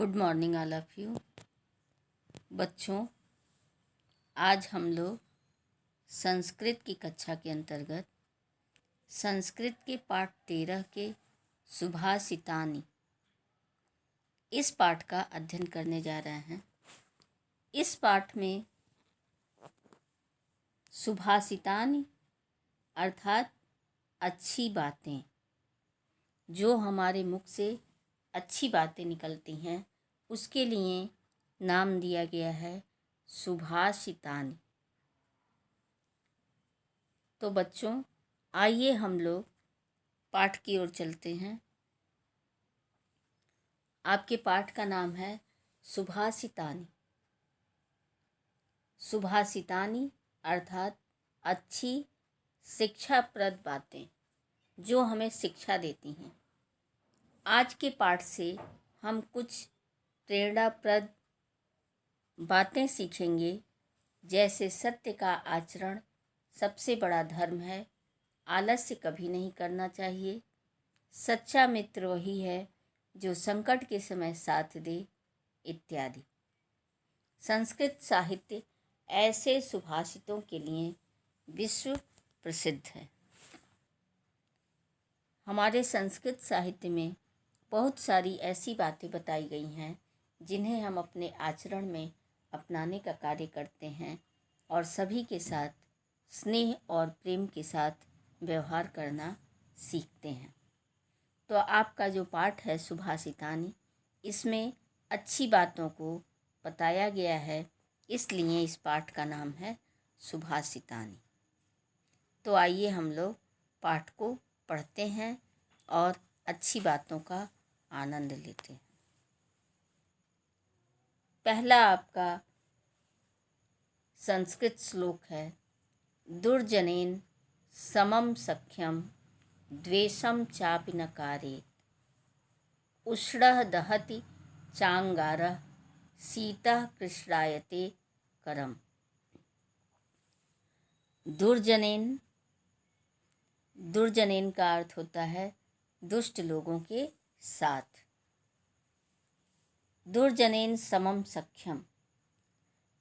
Good morning all of you. बच्चों, आज हम लोग संस्कृत की कक्षा के अंतर्गत संस्कृत के पाठ 13 के सुभाषितानि इस पाठ का अध्ययन करने जा रहे हैं। इस पाठ में सुभाषितानि अर्थात अच्छी बातें, जो हमारे मुख से अच्छी बातें निकलती हैं, उसके लिए नाम दिया गया है सुभाषितानि। तो बच्चों, आइए हम लोग पाठ की ओर चलते हैं। आपके पाठ का नाम है सुभाषितानि। सुभाषितानि अर्थात अच्छी शिक्षाप्रद बातें, जो हमें शिक्षा देती हैं। आज के पाठ से हम कुछ प्रेरणाप्रद बातें सीखेंगे, जैसे सत्य का आचरण सबसे बड़ा धर्म है, आलस्य कभी नहीं करना चाहिए, सच्चा मित्र वही है जो संकट के समय साथ दे, इत्यादि। संस्कृत साहित्य ऐसे सुभाषितों के लिए विश्व प्रसिद्ध है। हमारे संस्कृत साहित्य में बहुत सारी ऐसी बातें बताई गई हैं जिन्हें हम अपने आचरण में अपनाने का कार्य करते हैं और सभी के साथ स्नेह और प्रेम के साथ व्यवहार करना सीखते हैं। तो आपका जो पाठ है सुभाषितानि, इसमें अच्छी बातों को बताया गया है, इसलिए इस पाठ का नाम है सुभाषितानि। तो आइए हम लोग पाठ को पढ़ते हैं और अच्छी बातों का आनंद लेते हैं। पहला आपका संस्कृत श्लोक है, दुर्जनेन समम सख्यम द्वेषम चापि न कारयेत्, उष्णः दहति चांगारः शीतः कृष्णायते करम। दुर्जनेन का अर्थ होता है दुष्ट लोगों के साथ। दुर्जनेन समम सख्यम,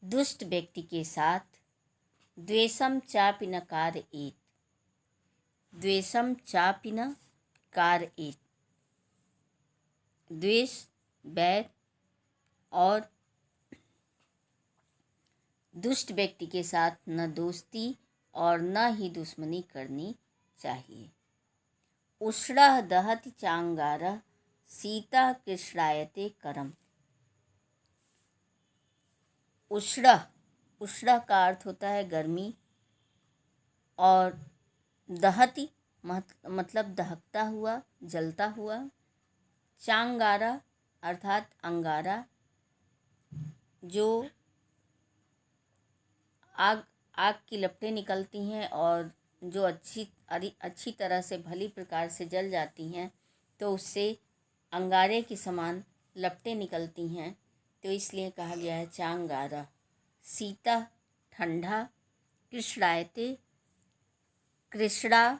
दुष्ट व्यक्ति के साथ। द्वेषम चापि न कारयेत्, द्वेषम चापि न कारयेत्, द्वेष बैर और दुष्ट व्यक्ति के साथ न दोस्ती और न ही दुश्मनी करनी चाहिए। उष्णः दहति चांगारः शीतः कृष्णायते करम। उष्ण का अर्थ होता है गर्मी, और दहति मतलब दहकता हुआ, जलता हुआ। चांगारा अर्थात अंगारा, जो आग की लपटें निकलती हैं और जो अच्छी तरह से भली प्रकार से जल जाती हैं, तो उससे अंगारे के समान लपटें निकलती हैं, तो इसलिए कहा गया है चांगारा। शीतः ठंडा, कृष्णायते कृष्ण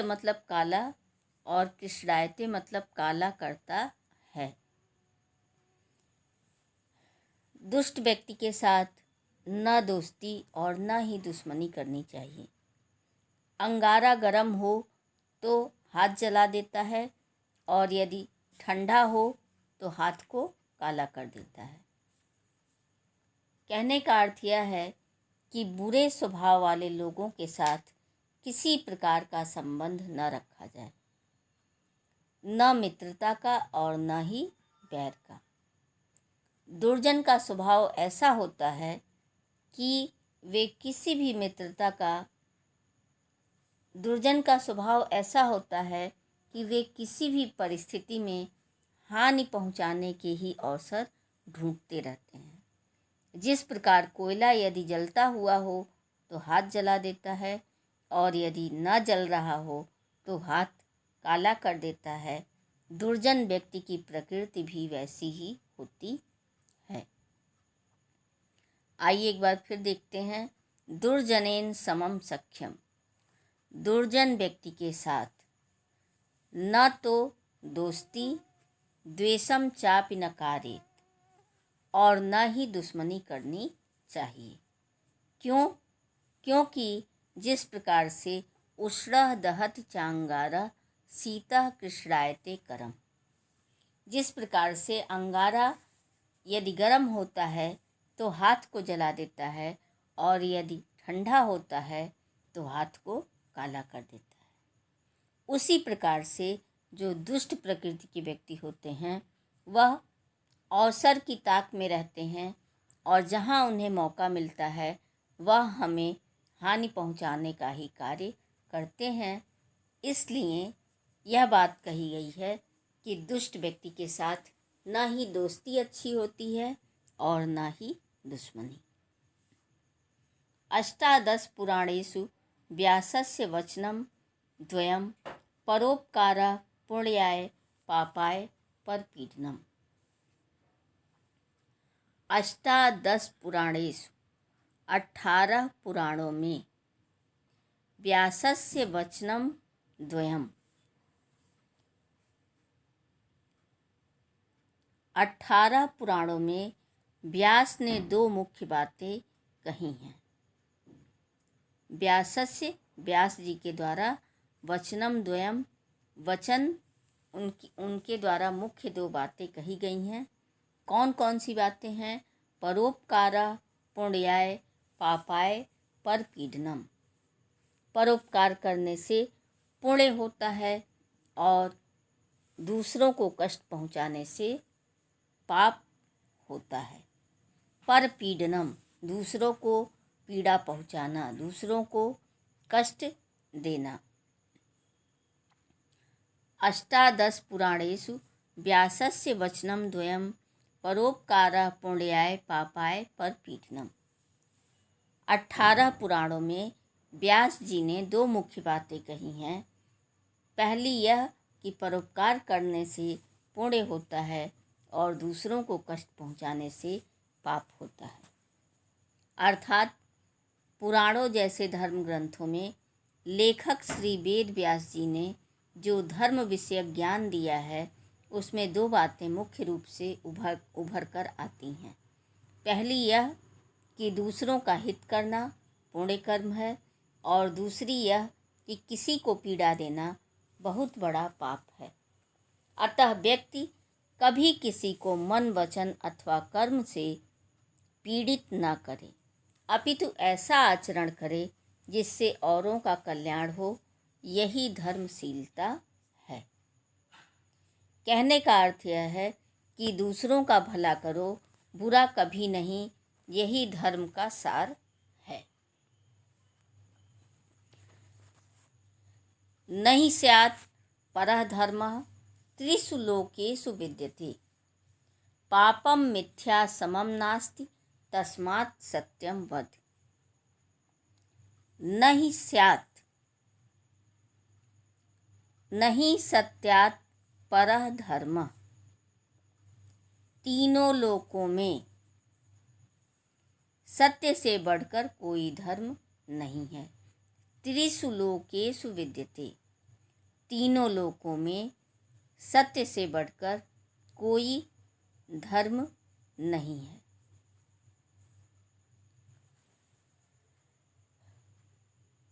मतलब काला, और कृष्णायते मतलब काला करता है। दुष्ट व्यक्ति के साथ न दोस्ती और न ही दुश्मनी करनी चाहिए। अंगारा गर्म हो तो हाथ जला देता है, और यदि ठंडा हो तो हाथ को काला कर देता है। कहने का अर्थ यह है कि बुरे स्वभाव वाले लोगों के साथ किसी प्रकार का संबंध न रखा जाए, न मित्रता का और न ही बैर का। दुर्जन का स्वभाव ऐसा होता है कि वे किसी भी दुर्जन का स्वभाव ऐसा होता है कि वे किसी भी परिस्थिति में हानि पहुंचाने के ही अवसर ढूंढते रहते हैं। जिस प्रकार कोयला यदि जलता हुआ हो तो हाथ जला देता है, और यदि न जल रहा हो तो हाथ काला कर देता है, दुर्जन व्यक्ति की प्रकृति भी वैसी ही होती है। आइए एक बार फिर देखते हैं। दुर्जनेन समम सख्यम, दुर्जन व्यक्ति के साथ न तो दोस्ती द्वेषम चापि न कारेत, और न ही दुश्मनी करनी चाहिए। क्यों? क्योंकि जिस प्रकार से उष्णः दहत चांगारा शीतः कृष्णायते करम, जिस प्रकार से अंगारा यदि गर्म होता है तो हाथ को जला देता है, और यदि ठंडा होता है तो हाथ को काला कर देता है, उसी प्रकार से जो दुष्ट प्रकृति के व्यक्ति होते हैं वह अवसर की ताक में रहते हैं, और जहाँ उन्हें मौका मिलता है वह हमें हानि पहुँचाने का ही कार्य करते हैं। इसलिए यह बात कही गई है कि दुष्ट व्यक्ति के साथ न ही दोस्ती अच्छी होती है और न ही दुश्मनी। अष्टादश पुराणेषु व्यासस्य वचनं द्वयं परोपकारः पुण्याय पापाय परपीडनम्। अष्टादश पुराणेषु 18 पुराणों में व्यासस्य वचनं द्वयम् 18 पुराणों में व्यास ने दो मुख्य बातें कही हैं। व्यासस्य, व्यास जी के द्वारा, वचनम द्वयम, वचन उनके द्वारा मुख्य दो बातें कही गई हैं। कौन कौन सी बातें हैं? परोपकारा पुण्याय पापाय परपीडनम, परोपकार करने से पुण्य होता है और दूसरों को कष्ट पहुंचाने से पाप होता है। परपीडनम, दूसरों को पीड़ा पहुंचाना, दूसरों को कष्ट देना। अष्टादश पुराणेषु व्यासस्य वचनं द्वयं परोपकारः पुण्याय पापाय परपीडनम्। 18 पुराणों में व्यास जी ने दो मुख्य बातें कही हैं। पहली यह कि परोपकार करने से पुण्य होता है और दूसरों को कष्ट पहुंचाने से पाप होता है। अर्थात पुराणों जैसे धर्म ग्रंथों में लेखक श्री वेद व्यास जी ने जो धर्म विषयक ज्ञान दिया है उसमें दो बातें मुख्य रूप से उभर कर आती हैं। पहली यह कि दूसरों का हित करना पुण्य कर्म है, और दूसरी यह कि किसी को पीड़ा देना बहुत बड़ा पाप है। अतः व्यक्ति कभी किसी को मन, वचन अथवा कर्म से पीड़ित न करे, अपितु ऐसा आचरण करे जिससे औरों का कल्याण हो। यही धर्मशीलता है। कहने का अर्थ यह है कि दूसरों का भला करो, बुरा कभी नहीं, यही धर्म का सार है। नहीं स्यात् परः धर्मः त्रिषु लोकेषु विद्यते, पापम मिथ्या समम नास्ति तस्मात् सत्यम वद। नहीं स्यात्, नहीं सत्यात् परः धर्मः, तीनों लोकों में सत्य से बढ़कर कोई धर्म नहीं है। त्रिषु लोकेषु विद्यते, तीनों लोकों में सत्य से बढ़कर कोई धर्म नहीं है।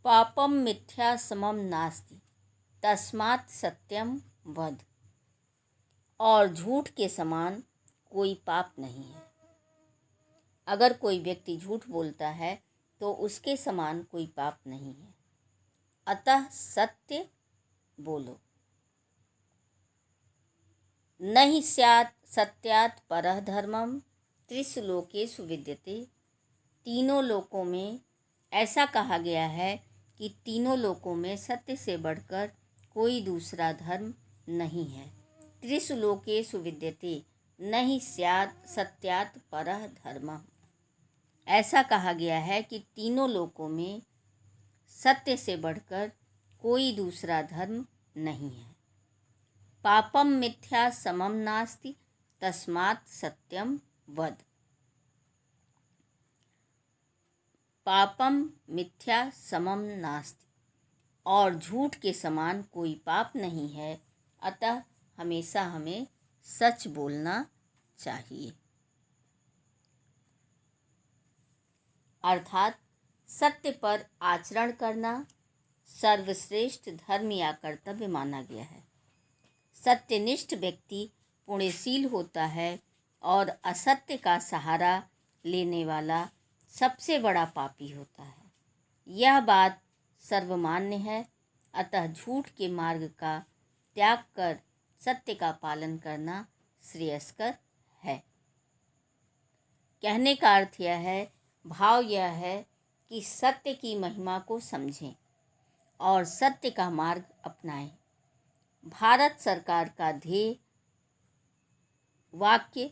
पापम मिथ्या समम नास्ति तस्मात् सत्यम वद, और झूठ के समान कोई पाप नहीं है। अगर कोई व्यक्ति झूठ बोलता है तो उसके समान कोई पाप नहीं है। अतः सत्य बोलो। नहीं स्यात् सत्यात् परः धर्मम त्रिषु लोकेषु विद्यते, तीनों लोकों में ऐसा कहा गया है कि तीनों लोकों में सत्य से बढ़कर कोई दूसरा धर्म नहीं है। त्रिषु लोकेषु विद्यते नहीं स्यात् सत्यात् परः धर्मः, ऐसा कहा गया है कि तीनों लोकों में सत्य से बढ़कर कोई दूसरा धर्म नहीं है। पापम मिथ्या समम नास्ति तस्मात् सत्यम वद। पापम मिथ्या समम नास्ति, और झूठ के समान कोई पाप नहीं है। अतः हमेशा हमें सच बोलना चाहिए। अर्थात सत्य पर आचरण करना सर्वश्रेष्ठ धर्म या कर्तव्य माना गया है। सत्यनिष्ठ व्यक्ति पुण्यशील होता है और असत्य का सहारा लेने वाला सबसे बड़ा पापी होता है। यह बात सर्वमान्य है। अतः झूठ के मार्ग का त्याग कर सत्य का पालन करना श्रेयस्कर है। कहने का अर्थ यह है, भाव यह है कि सत्य की महिमा को समझें और सत्य का मार्ग अपनाएं। भारत सरकार का ध्येय वाक्य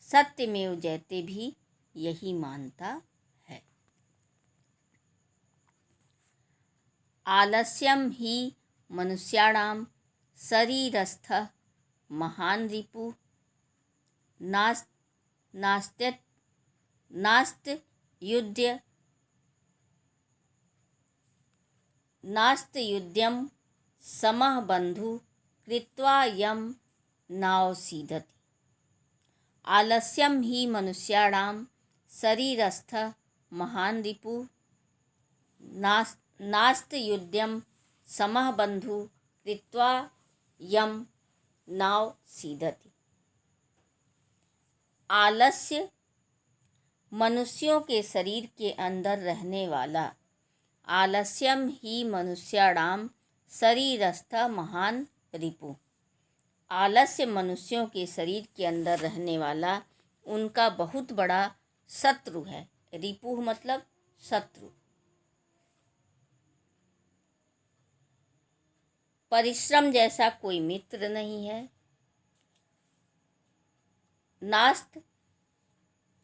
सत्यमेव जयते भी यही मानता है। आलस्यम ही मनुष्याणाम शरीरस्थः महान रिपुः नास्त्युद्यम समः बन्धुः कृत्वा यं नावसीदति। आलस्यम ही मनुष्याणाम शरीरस्थः महान रिपुः नास्त्युद्यम समः बन्धुः कृत्वा यं नावसीदति। आलस्य मनुष्यों के शरीर के अंदर रहने वाला, आलस्यम ही मनुष्याणाम शरीरस्थः महान रिपुः। आलस्य मनुष्यों के शरीर के अंदर रहने वाला उनका बहुत बड़ा शत्रु है। रिपुः मतलब शत्रु। परिश्रम जैसा कोई मित्र नहीं है। नास्त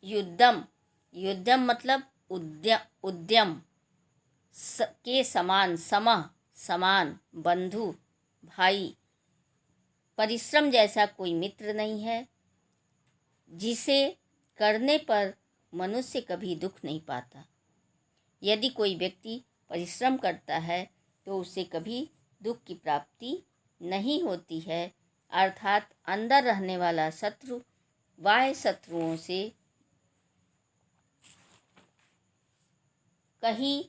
युद्धम, युद्धम मतलब उद्यम के समान, समः समान, बंधु भाई। परिश्रम जैसा कोई मित्र नहीं है जिसे करने पर मनुष्य कभी दुख नहीं पाता। यदि कोई व्यक्ति परिश्रम करता है तो उसे कभी दुख की प्राप्ति नहीं होती है। अर्थात अंदर रहने वाला शत्रु बाह्य शत्रुओं से कहीं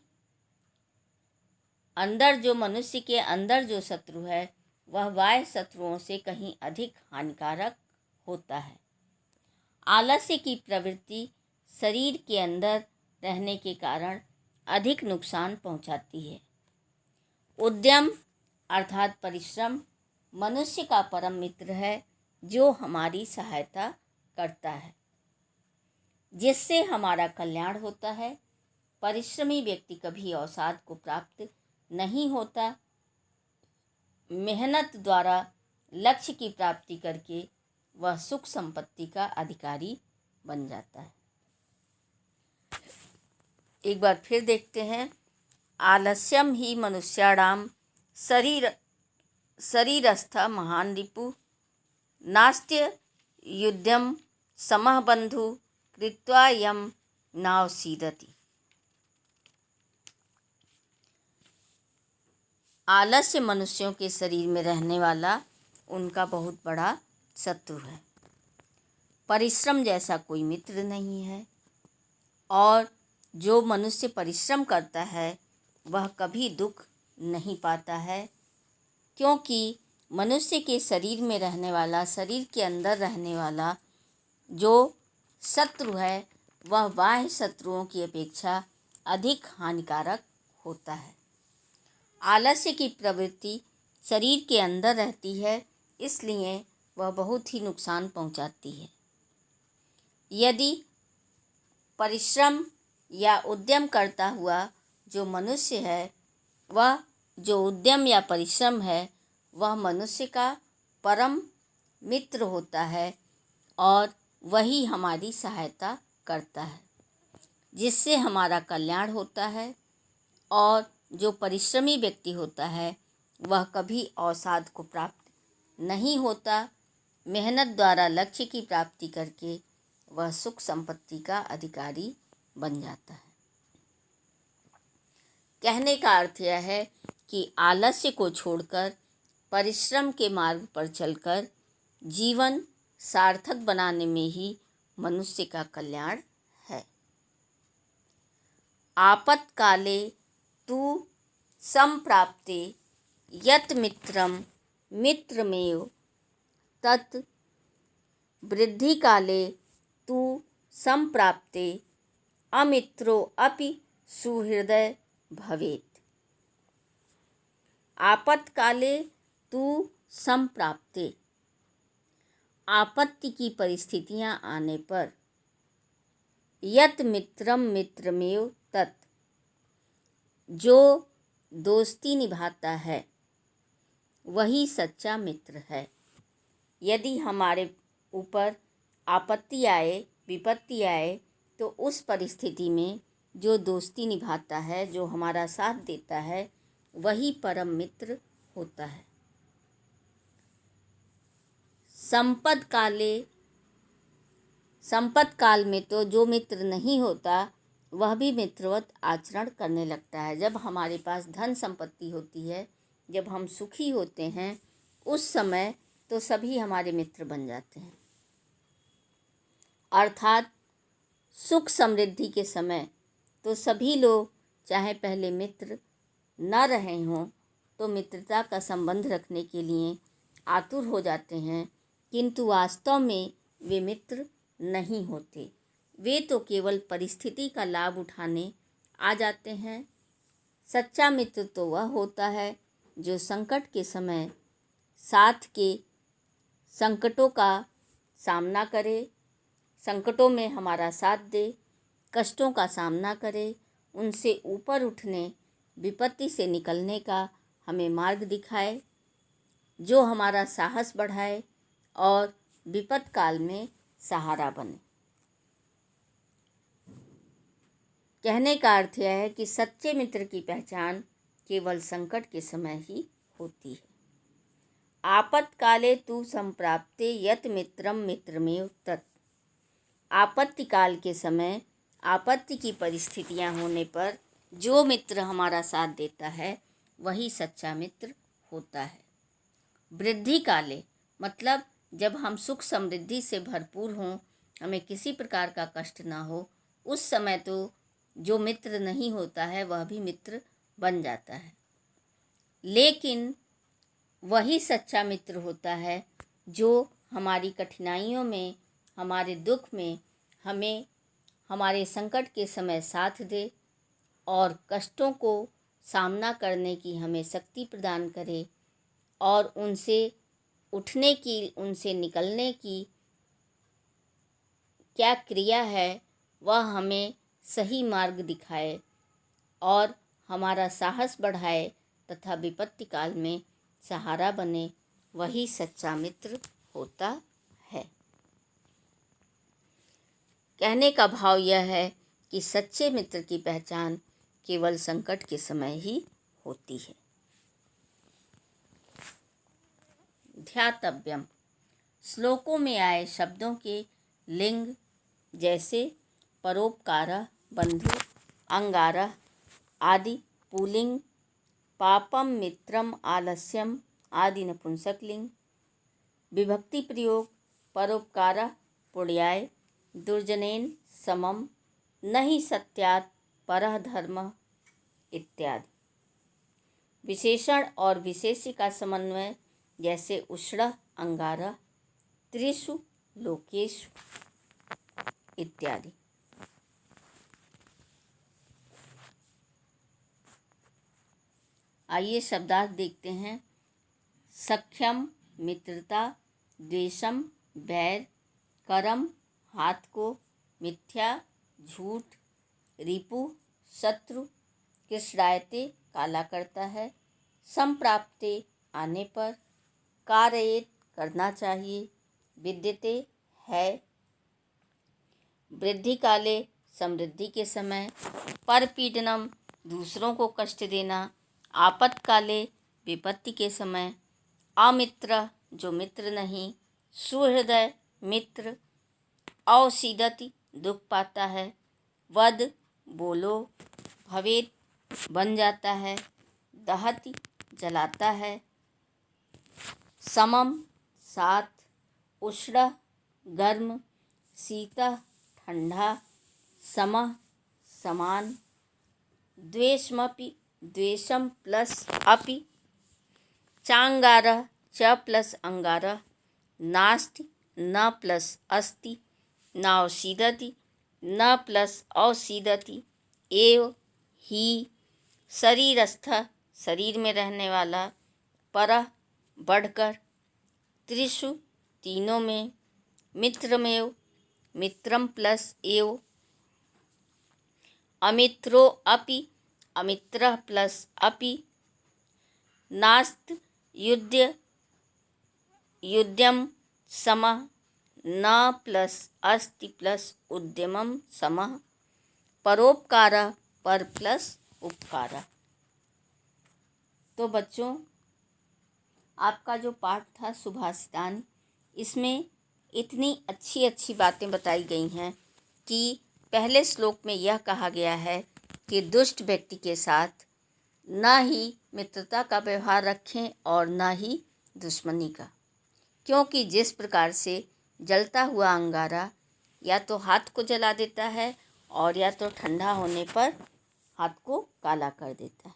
अंदर, जो मनुष्य के अंदर जो शत्रु है वह बाह्य शत्रुओं से कहीं अधिक हानिकारक होता है। आलस्य की प्रवृत्ति शरीर के अंदर रहने के कारण अधिक नुकसान पहुंचाती है। उद्यम अर्थात परिश्रम मनुष्य का परम मित्र है, जो हमारी सहायता करता है, जिससे हमारा कल्याण होता है। परिश्रमी व्यक्ति कभी अवसाद को प्राप्त नहीं होता। मेहनत द्वारा लक्ष्य की प्राप्ति करके वह सुख संपत्ति का अधिकारी बन जाता है। एक बार फिर देखते हैं। आलस्यम ही मनुष्याणाम शरीरस्थः महान रिपुः नास्त्य युद्धम समः बन्धुः कृत्वा यं नावसीदति। आलस्य मनुष्यों के शरीर में रहने वाला उनका बहुत बड़ा शत्रु है। परिश्रम जैसा कोई मित्र नहीं है और जो मनुष्य परिश्रम करता है वह कभी दुख नहीं पाता है, क्योंकि मनुष्य के शरीर में रहने वाला, शरीर के अंदर रहने वाला जो शत्रु है वह बाह्य शत्रुओं की अपेक्षा अधिक हानिकारक होता है। आलस्य की प्रवृत्ति शरीर के अंदर रहती है, इसलिए वह बहुत ही नुकसान पहुंचाती है। यदि परिश्रम या उद्यम करता हुआ जो मनुष्य है, वह जो उद्यम या परिश्रम है वह मनुष्य का परम मित्र होता है और वही हमारी सहायता करता है, जिससे हमारा कल्याण होता है। और जो परिश्रमी व्यक्ति होता है वह कभी अवसाद को प्राप्त नहीं होता। मेहनत द्वारा लक्ष्य की प्राप्ति करके वह सुख संपत्ति का अधिकारी बन जाता है। कहने का अर्थ यह है कि आलस्य को छोड़कर परिश्रम के मार्ग पर चलकर जीवन सार्थक बनाने में ही मनुष्य का कल्याण है। आपत्काले तु संप्राप्ते यत् मित्रम मित्रमेव तत् वृद्धिकाले तु संप्राप्ते अमित्रो अपि सुहृदय भवेत्। आपत्काले तु संप्राप्ते, आपत्ति की परिस्थितियां आने पर, यत् मित्रम मित्रमेव तत्, जो दोस्ती निभाता है वही सच्चा मित्र है। यदि हमारे ऊपर आपत्ति आए, विपत्ति आए, तो उस परिस्थिति में जो दोस्ती निभाता है, जो हमारा साथ देता है, वही परम मित्र होता है। संपद काल में तो जो मित्र नहीं होता वह भी मित्रवत आचरण करने लगता है। जब हमारे पास धन संपत्ति होती है, जब हम सुखी होते हैं, उस समय तो सभी हमारे मित्र बन जाते हैं। अर्थात सुख समृद्धि के समय तो सभी लोग चाहे पहले मित्र न रहे हों तो मित्रता का संबंध रखने के लिए आतुर हो जाते हैं, किंतु वास्तव में वे मित्र नहीं होते। वे तो केवल परिस्थिति का लाभ उठाने आ जाते हैं। सच्चा मित्र तो वह होता है जो संकट के समय साथ के संकटों का सामना करे, संकटों में हमारा साथ दे, कष्टों का सामना करे, उनसे ऊपर उठने, विपत्ति से निकलने का हमें मार्ग दिखाए, जो हमारा साहस बढ़ाए और विपत काल में सहारा बने। कहने का अर्थ यह है कि सच्चे मित्र की पहचान केवल संकट के समय ही होती है। आपत्काले तु संप्राप्ते यत् मित्रम मित्रमेव तत्, आपत्ति काल के समय, आपत्ति की परिस्थितियां होने पर जो मित्र हमारा साथ देता है वही सच्चा मित्र होता है। वृद्धि काले मतलब जब हम सुख समृद्धि से भरपूर हों, हमें किसी प्रकार का कष्ट ना हो, उस समय तो जो मित्र नहीं होता है वह भी मित्र बन जाता है। लेकिन वही सच्चा मित्र होता है जो हमारी कठिनाइयों में, हमारे दुख में हमें हमारे संकट के समय साथ दे और कष्टों को सामना करने की हमें शक्ति प्रदान करे और उनसे उठने की, उनसे निकलने की क्या क्रिया है वह हमें सही मार्ग दिखाए और हमारा साहस बढ़ाए तथा विपत्ति काल में सहारा बने, वही सच्चा मित्र होता है। कहने का भाव यह है कि सच्चे मित्र की पहचान केवल संकट के समय ही होती है। ध्यातव्यम, श्लोकों में आए शब्दों के लिंग जैसे परोपकारः, बंधु, अंगारः आदि पुल्लिंग, पापम, मित्रम, आलस्यम आदि नपुंसकलिंग। विभक्ति प्रयोग परोपकारः पुण्याय, दुर्जनेन समम, नहि सत्यात् परः धर्मः इत्यादि। विशेषण और विशेष्य का समन्वय जैसे उष्णः, अंगारः, त्रिषु लोकेषु इत्यादि। आइए शब्दार्थ देखते हैं। सख्यम मित्रता, द्वेषम बैर, करम हाथ को, मिथ्या झूठ, रिपु शत्रु, कृष्णायते काला करता है, संप्राप्ते आने पर, कारयेत करना चाहिए, विद्यते है, वृद्धि काले समृद्धि के समय, परपीडनम दूसरों को कष्ट देना, आपत्काले विपत्ति के समय, अमित्र जो मित्र नहीं, सुहृदय मित्र, औसीदति दुख पाता है, वद बोलो, भवेत बन जाता है, दहति जलाता है, समम साथ, उष्ण गर्म, शीतः ठंडा, समः समान, द्वेषमपि द्वेषम प्लस अपि, चांगारः च प्लस अंगारः, नास्ति न प्लस अस्ति, नावसीदति न प्लस औसीदति, एव ही शरीरस्थः शरीर में रहने वाला, परः बढ़कर, त्रिषु तीनों में, मित्रमेव मित्रम प्लस एव, अमित्रो अपि अमित्रः प्लस अपि, नास्त युद्ध युद्धम समः न प्लस अस्ति प्लस उद्यमम समः, परोपकारः पर प्लस उपकारः। तो बच्चों, आपका जो पाठ था सुभाषितानि, इसमें इतनी अच्छी अच्छी बातें बताई गई हैं कि पहले श्लोक में यह कहा गया है कि दुष्ट व्यक्ति के साथ न ही मित्रता का व्यवहार रखें और न ही दुश्मनी का, क्योंकि जिस प्रकार से जलता हुआ अंगारा या तो हाथ को जला देता है और या तो ठंडा होने पर हाथ को काला कर देता है।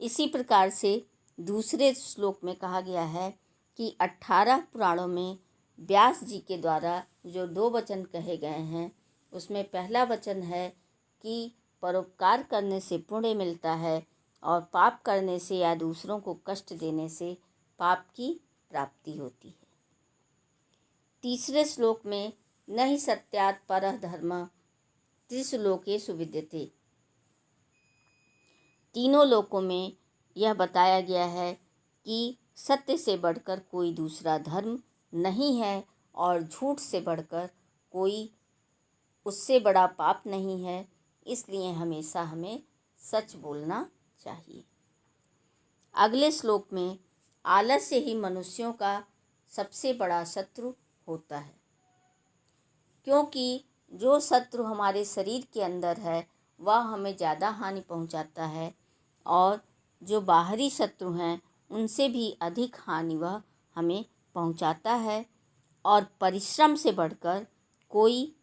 इसी प्रकार से दूसरे श्लोक में कहा गया है कि 18 पुराणों में व्यास जी के द्वारा जो 2 वचन कहे गए हैं, उसमें पहला वचन है कि परोपकार करने से पुण्य मिलता है और पाप करने से या दूसरों को कष्ट देने से पाप की प्राप्ति होती है। तीसरे श्लोक में न हि सत्यात् परः धर्मः त्रिषु लोकेषु विद्यते, तीनों लोकों में यह बताया गया है कि सत्य से बढ़कर कोई दूसरा धर्म नहीं है और झूठ से बढ़कर कोई उससे बड़ा पाप नहीं है, इसलिए हमेशा हमें सच बोलना चाहिए। अगले श्लोक में आलस्य ही मनुष्यों का सबसे बड़ा शत्रु होता है, क्योंकि जो शत्रु हमारे शरीर के अंदर है वह हमें ज़्यादा हानि पहुंचाता है और जो बाहरी शत्रु हैं उनसे भी अधिक हानि वह हमें पहुंचाता है। और परिश्रम से बढ़कर कोई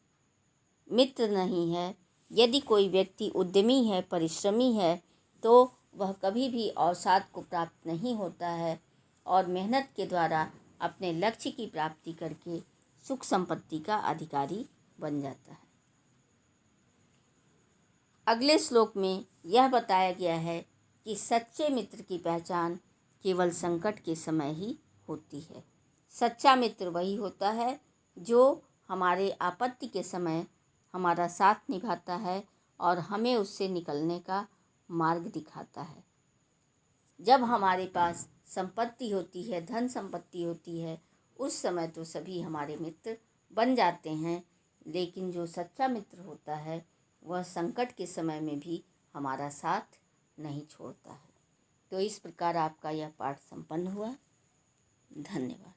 मित्र नहीं है। यदि कोई व्यक्ति उद्यमी है, परिश्रमी है, तो वह कभी भी अवसाद को प्राप्त नहीं होता है और मेहनत के द्वारा अपने लक्ष्य की प्राप्ति करके सुख संपत्ति का अधिकारी बन जाता है। अगले श्लोक में यह बताया गया है कि सच्चे मित्र की पहचान केवल संकट के समय ही होती है। सच्चा मित्र वही होता है जो हमारे आपत्ति के समय हमारा साथ निभाता है और हमें उससे निकलने का मार्ग दिखाता है। जब हमारे पास संपत्ति होती है, धन संपत्ति होती है, उस समय तो सभी हमारे मित्र बन जाते हैं, लेकिन जो सच्चा मित्र होता है वह संकट के समय में भी हमारा साथ नहीं छोड़ता है। तो इस प्रकार आपका यह पाठ संपन्न हुआ। धन्यवाद।